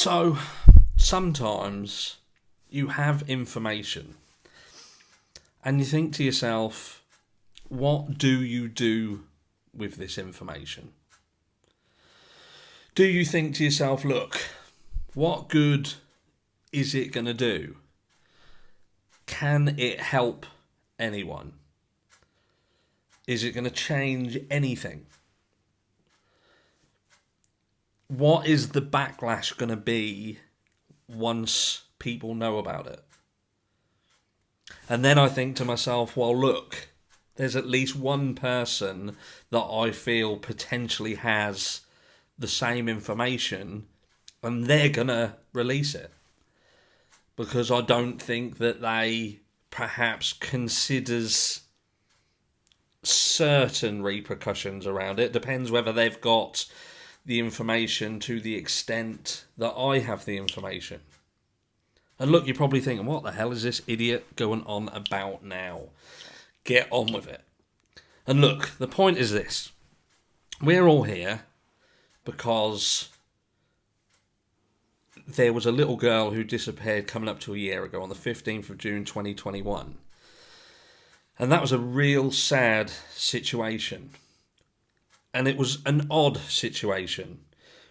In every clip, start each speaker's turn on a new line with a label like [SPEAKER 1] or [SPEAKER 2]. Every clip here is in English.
[SPEAKER 1] So, sometimes you have information and you think to yourself, what do you do with this information? Do you think to yourself, look, what good is it going to do? Can it help anyone? Is it going to change anything? What is the backlash going to be once people know about it? And then I think to myself, well, look, there's at least one person that I feel potentially has the same information and they're going to release it. Because I don't think that they perhaps considers certain repercussions around it. Depends whether they've got the information to the extent that I have the information. And look, you're probably thinking, what the hell is this idiot going on about now? Get on with it. And look, the point is this. We're all here because there was a little girl who disappeared coming up to a year ago on the 15th of June 2021. And that was a real sad situation. And it was an odd situation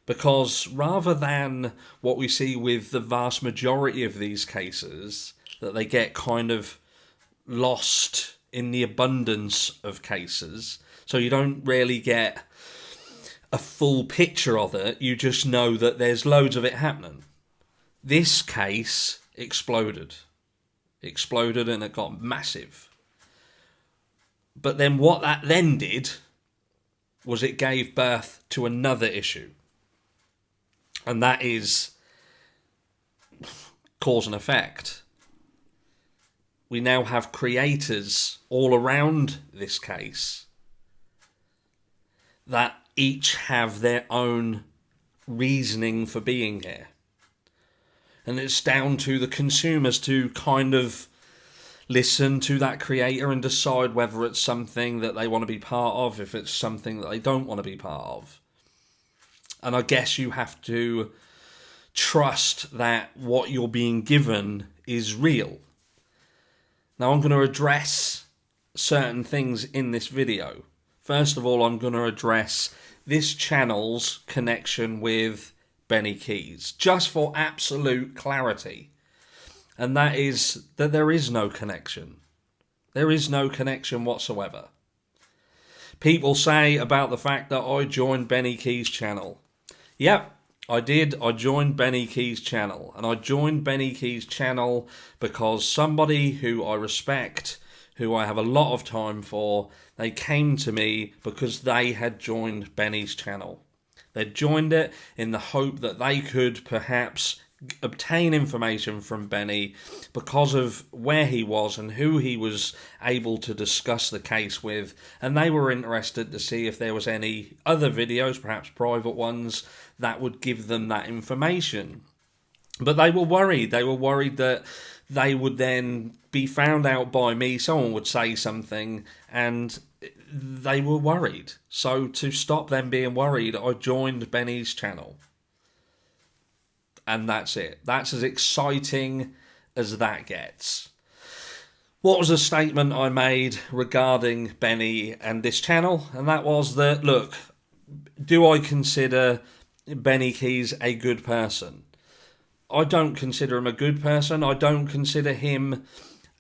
[SPEAKER 1] because rather than what we see with the vast majority of these cases, that they get kind of lost in the abundance of cases, so you don't really get a full picture of it, you just know that there's loads of it happening. This case exploded and it got massive. But then what that then did was it gave birth to another issue. And that is cause and effect. We now have creators all around this case that each have their own reasoning for being here. And it's down to the consumers to kind of listen to that creator and decide whether it's something that they want to be part of, if it's something that they don't want to be part of. And I guess you have to trust that what you're being given is real. Now I'm going to address certain things in this video. First of all, I'm going to address this channel's connection with Benny Keys, just for absolute clarity. And that is that there is no connection. There is no connection whatsoever. People say about the fact that I joined Benny Keys' channel. Yep, I did. I joined Benny Keys' channel. And I joined Benny Keys' channel because somebody who I respect, who I have a lot of time for, they came to me because they had joined Benny's channel. They joined it in the hope that they could perhaps obtain information from Benny because of where he was and who he was able to discuss the case with, and they were interested to see if there was any other videos, perhaps private ones, that would give them that information. But they were worried that they would then be found out by me, someone would say something, and they were worried. So to stop them being worried, I joined Benny's channel. And that's it. That's as exciting as that gets. What was a statement I made regarding Benny and this channel? And that was that, look, do I consider Benny Keys a good person? I don't consider him a good person. I don't consider him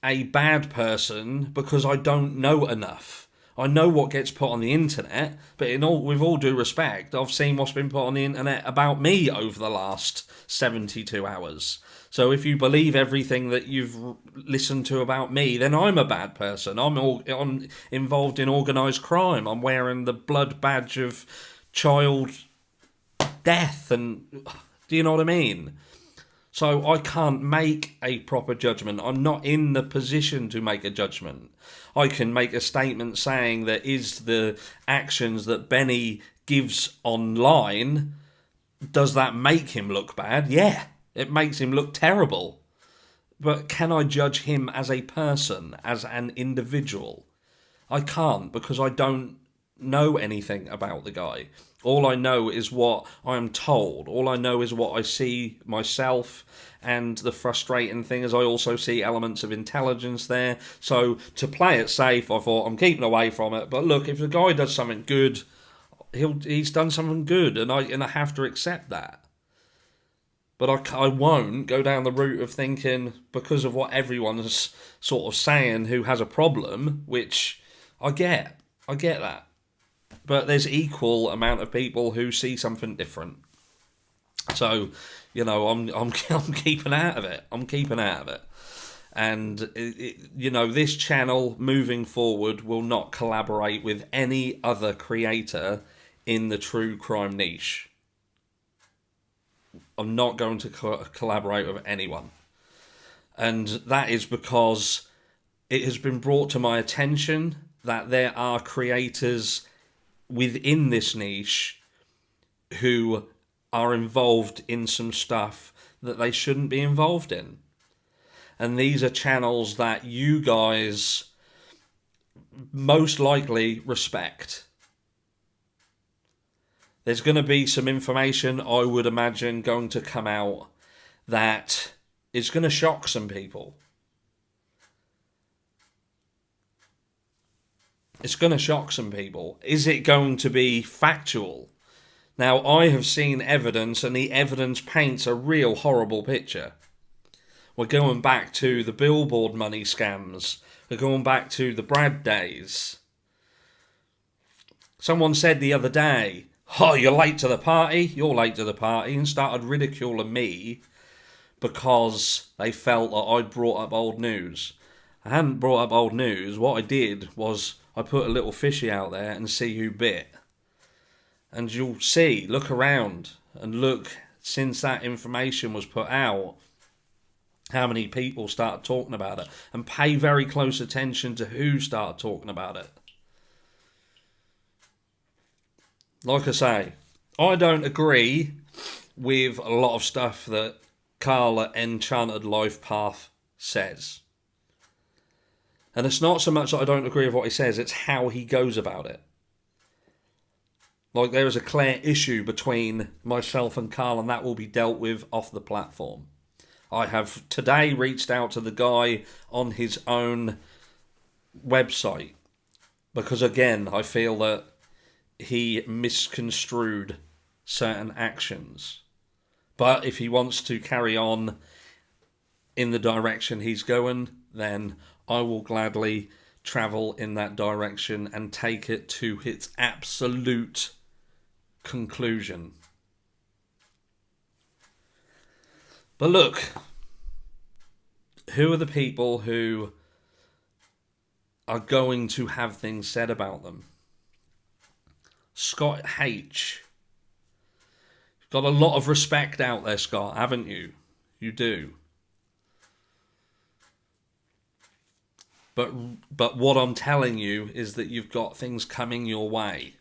[SPEAKER 1] a bad person because I don't know enough. I know what gets put on the internet, but with all due respect, I've seen what's been put on the internet about me over the last 72 hours. So if you believe everything that you've listened to about me, then I'm a bad person. I'm involved in organised crime. I'm wearing the blood badge of child death, and do you know what I mean? So I can't make a proper judgment. I'm not in the position to make a judgment. I can make a statement saying that is the actions that Benny gives online, does that make him look bad? Yeah, it makes him look terrible. But can I judge him as a person, as an individual? I can't, because I don't know anything about the guy. All I know is what I'm told. All I know is what I see myself. And the frustrating thing is I also see elements of intelligence there. So to play it safe, I thought I'm keeping away from it. But look, if the guy does something good, he's done something good, and I have to accept that. But I won't go down the route of thinking, because of what everyone's sort of saying who has a problem, which I get that. But there's equal amount of people who see something different. So, I'm keeping out of it. I'm keeping out of it. And, this channel moving forward will not collaborate with any other creator in the true crime niche. I'm not going to collaborate with anyone. And that is because it has been brought to my attention that there are creators within this niche who are involved in some stuff that they shouldn't be involved in. And these are channels that you guys most likely respect. There's going to be some information, I would imagine, going to come out that is going to shock some people. It's going to shock some people. Is it going to be factual? Now, I have seen evidence, and the evidence paints a real horrible picture. We're going back to the billboard money scams. We're going back to the Brad days. Someone said the other day, "Oh, you're late to the party, you're late to the party," and started ridiculing me because they felt that I'd brought up old news. I hadn't brought up old news. What I did was I put a little fishy out there and see who bit. And you'll see, look around and look, since that information was put out, how many people started talking about it. And pay very close attention to who started talking about it. Like I say, I don't agree with a lot of stuff that Carl at Enchanted Life Path says. And it's not so much that I don't agree with what he says, it's how he goes about it. Like, there is a clear issue between myself and Carl, and that will be dealt with off the platform. I have today reached out to the guy on his own website, because again, I feel that he misconstrued certain actions. But if he wants to carry on in the direction he's going, then I will gladly travel in that direction and take it to its absolute conclusion. But look, who are the people who are going to have things said about them? Scott H. You've got a lot of respect out there, Scott, haven't you? You do. But what I'm telling you is that you've got things coming your way.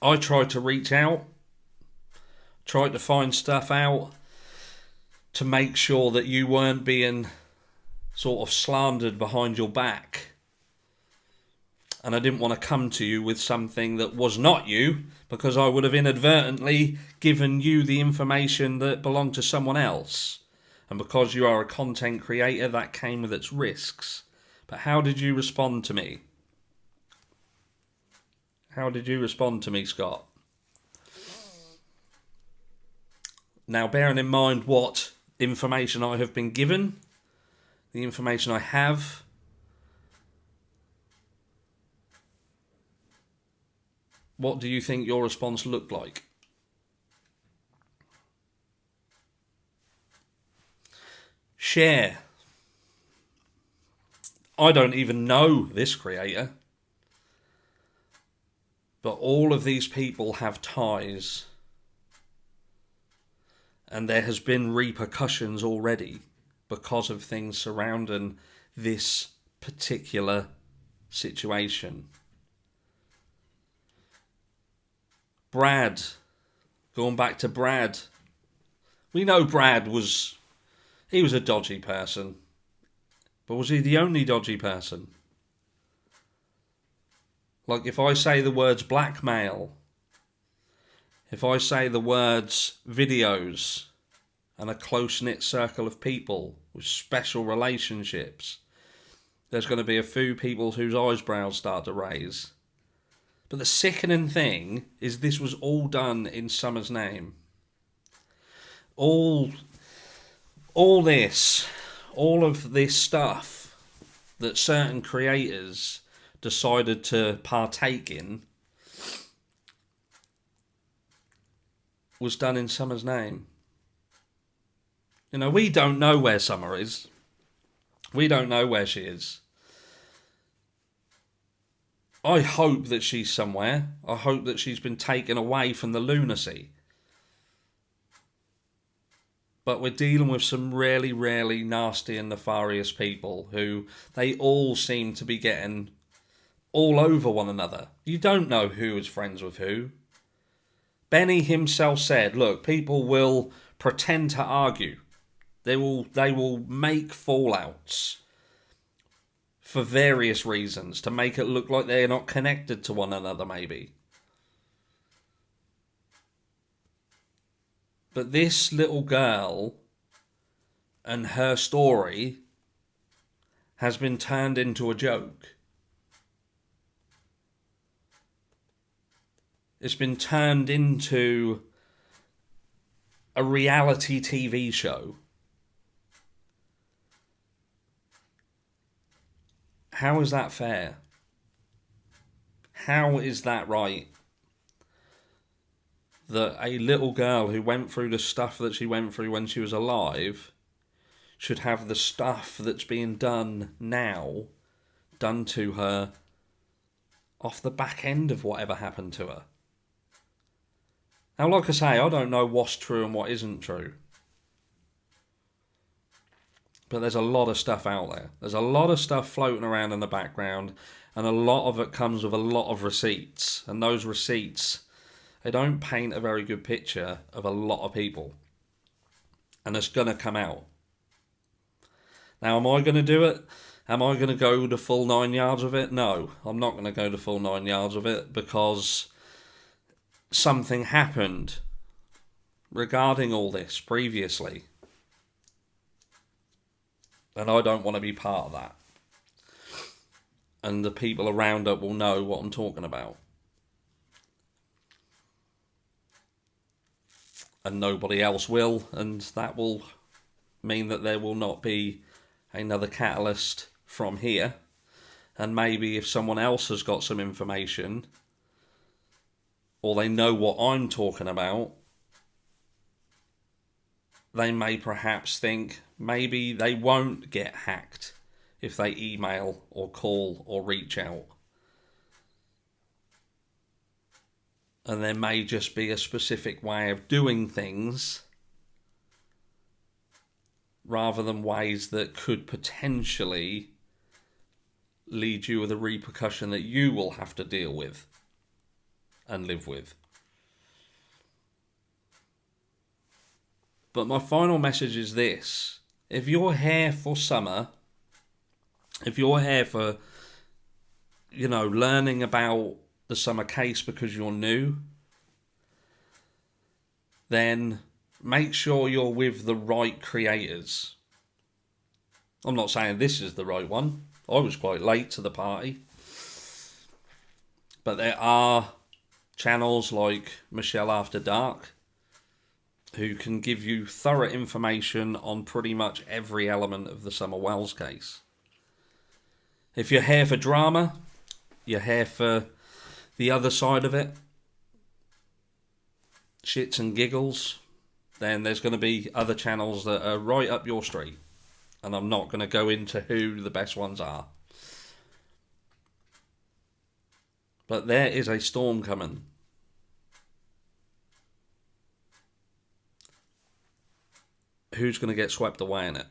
[SPEAKER 1] I tried to reach out, tried to find stuff out to make sure that you weren't being sort of slandered behind your back. And I didn't want to come to you with something that was not you, because I would have inadvertently given you the information that belonged to someone else. And because you are a content creator, that came with its risks. But how did you respond to me? How did you respond to me, Scott? Now, bearing in mind what information I have been given, the information I have, what do you think your response looked like? Share. I don't even know this creator, but all of these people have ties, and there has been repercussions already because of things surrounding this particular situation. Brad, going back to Brad, we know Brad was a dodgy person, but was he the only dodgy person? Like, if I say the words blackmail, if I say the words videos and a close-knit circle of people with special relationships, there's going to be a few people whose eyebrows start to raise. But the sickening thing is this was all done in Summer's name. All of this stuff that certain creators decided to partake in was done in Summer's name. You know, we don't know where Summer is. We don't know where she is. I hope that she's somewhere. I hope that she's been taken away from the lunacy. But we're dealing with some really, really nasty and nefarious people who they all seem to be getting all over one another. You don't know who is friends with who. Benny himself said, look, people will pretend to argue. They will make fallouts for various reasons to make it look like they're not connected to one another, maybe. But this little girl and her story has been turned into a joke. It's been turned into a reality TV show. How is that fair? How is that right? That a little girl who went through the stuff that she went through when she was alive should have the stuff that's being done now done to her off the back end of whatever happened to her. Now, like I say, I don't know what's true and what isn't true. But there's a lot of stuff out there. There's a lot of stuff floating around in the background, and a lot of it comes with a lot of receipts. And those receipts, they don't paint a very good picture of a lot of people. And it's going to come out. Now, am I going to do it? Am I going to go the full 9 yards of it? No, I'm not going to go the full 9 yards of it because something happened regarding all this previously. And I don't want to be part of that. And the people around it will know what I'm talking about. And nobody else will. And that will mean that there will not be another catalyst from here. And maybe if someone else has got some information, or they know what I'm talking about, they may perhaps think maybe they won't get hacked if they email or call or reach out. And there may just be a specific way of doing things rather than ways that could potentially lead you with a repercussion that you will have to deal with and live with. But my final message is this. If you're here for Summer, if you're here for, learning about the Summer case because you're new, then make sure you're with the right creators. I'm not saying this is the right one. I was quite late to the party. But there are channels like Michelle After Dark who can give you thorough information on pretty much every element of the Summer Wells case. If you're here for drama, you're here for the other side of it, shits and giggles, then there's going to be other channels that are right up your street. And I'm not going to go into who the best ones are. But there is a storm coming. Who's going to get swept away in it?